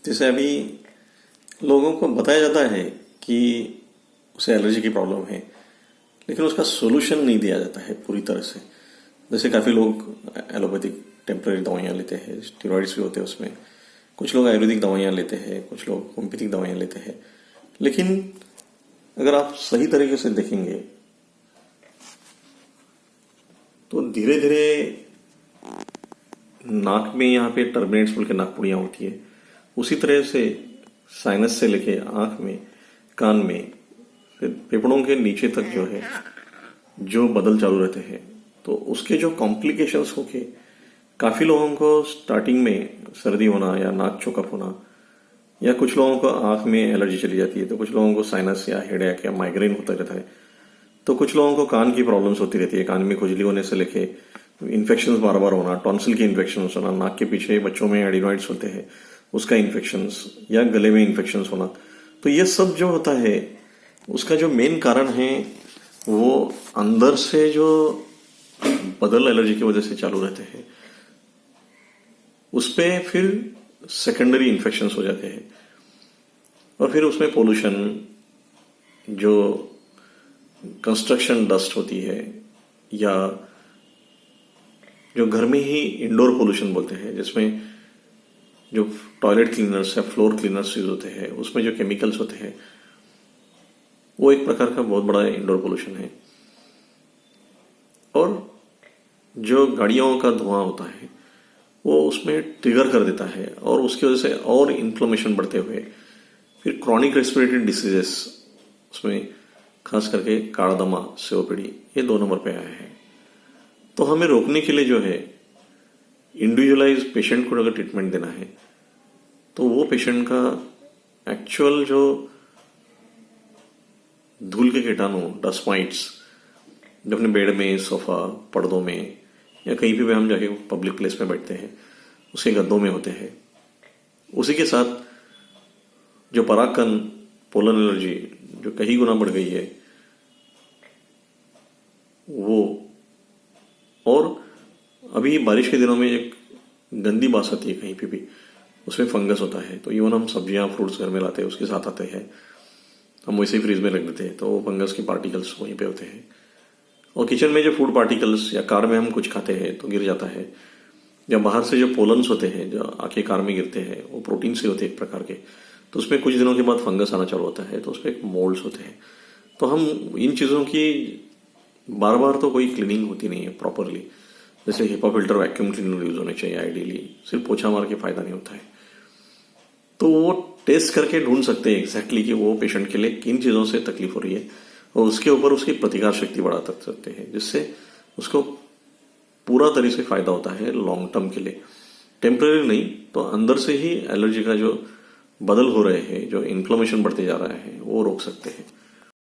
जैसे अभी लोगों को बताया जाता है कि उसे एलर्जी की प्रॉब्लम है, लेकिन उसका सोल्यूशन नहीं दिया जाता है पूरी तरह से। जैसे काफ़ी लोग एलोपैथिक टेम्पररी दवाइयाँ लेते हैं, स्टेरॉइड्स भी होते हैं उसमें, कुछ लोग आयुर्वेदिक दवाइयाँ लेते हैं, कुछ लोग होम्योपैथिक दवाइयाँ लेते हैं। लेकिन अगर आप सही तरीके से देखेंगे तो धीरे धीरे नाक में यहाँ पे टर्मिनेट्स बोल के नाकपुड़ियाँ होती है, उसी तरह से साइनस से लेके आँख में, कान में, फिर फेफड़ों के नीचे तक जो है जो बदल चालू रहते हैं, तो उसके जो कॉम्प्लिकेशंस होके काफ़ी लोगों को स्टार्टिंग में सर्दी होना या नाक चोकअप होना, या कुछ लोगों को आँख में एलर्जी चली जाती है, तो कुछ लोगों को साइनस या हेडेक या माइग्रेन होता रहता है, तो कुछ लोगों को कान की प्रॉब्लम्स होती रहती है, कान में खुजली होने से लेके इन्फेक्शंस बार बार होना, टॉन्सिल के इन्फेक्शंस होना, नाक के पीछे बच्चों में एडिनॉइड्स होते हैं उसका इन्फेक्शंस, या गले में इन्फेक्शंस होना। तो ये सब जो होता है उसका जो मेन कारण है वो अंदर से जो बदल एलर्जी की वजह से चालू रहते हैं, उस पे फिर सेकेंडरी इन्फेक्शंस हो जाते हैं, और फिर उसमें पोल्यूशन, जो कंस्ट्रक्शन डस्ट होती है, या जो घर में ही इंडोर पोल्यूशन बोलते हैं, जिसमें जो टॉयलेट क्लीनर्स या फ्लोर क्लीनर्स यूज होते हैं उसमें जो केमिकल्स होते हैं, वो एक प्रकार का बहुत बड़ा इंडोर पोल्यूशन है। और जो गाड़ियों का धुआं होता है वो उसमें ट्रिगर कर देता है, और उसकी वजह से और इन्फ्लेमेशन बढ़ते हुए फिर क्रॉनिक रेस्पिरेटरी डिसीजेस, उसमें खास करके काला दमा, सीओपीडी, ये 2 नंबर पे आया है। तो हमें रोकने के लिए जो है इंडिविजुअलाइज पेशेंट को अगर ट्रीटमेंट देना है तो वो पेशेंट का एक्चुअल जो धूल के कीटाणु, डस्ट माइट्स, जो अपने बेड में, सोफा, पर्दों में, या कहीं भी हम जाके पब्लिक प्लेस में बैठते हैं उसके गद्दों में होते हैं, उसी के साथ जो परागकण, पोलन एलर्जी जो कई गुना बढ़ गई है वो, और अभी बारिश के दिनों में एक गंदी बास आती है कहीं पे भी, उसमें फंगस होता है। तो इवन हम सब्जियां, फ्रूट्स घर में लाते हैं उसके साथ आते हैं, हम वैसे ही फ्रीज में रख देते हैं, तो वो फंगस के पार्टिकल्स वहीं पे होते हैं। और किचन में जो फूड पार्टिकल्स, या कार में हम कुछ खाते हैं तो गिर जाता है, या बाहर से जो पोलन्स होते हैं जो आके कार में गिरते हैं वो प्रोटीन से होते हैं एक प्रकार के, तो उसमें कुछ दिनों के बाद फंगस आना चालू होता है, तो उसमें एक मोल्ड्स होते हैं। तो हम इन चीज़ों की बार बार तो कोई क्लीनिंग होती नहीं है प्रॉपरली। जैसे HEPA filter vacuum cleaner use होने चाहिए आइडियली, सिर्फ पोछा मार के फायदा नहीं होता है। तो वो टेस्ट करके ढूंढ सकते हैं एग्जैक्टली कि वो पेशेंट के लिए किन चीज़ों से तकलीफ हो रही है, और उसके ऊपर उसकी प्रतिकार शक्ति बढ़ा सकते हैं, जिससे उसको पूरा तरह से फायदा होता है लॉन्ग टर्म के लिए। टेम्पररी नहीं तो अंदर से ही एलर्जी का जो बदल हो रहे हैं, जो इन्फ्लेमेशन बढ़ते जा रहा है, वो रोक सकते हैं।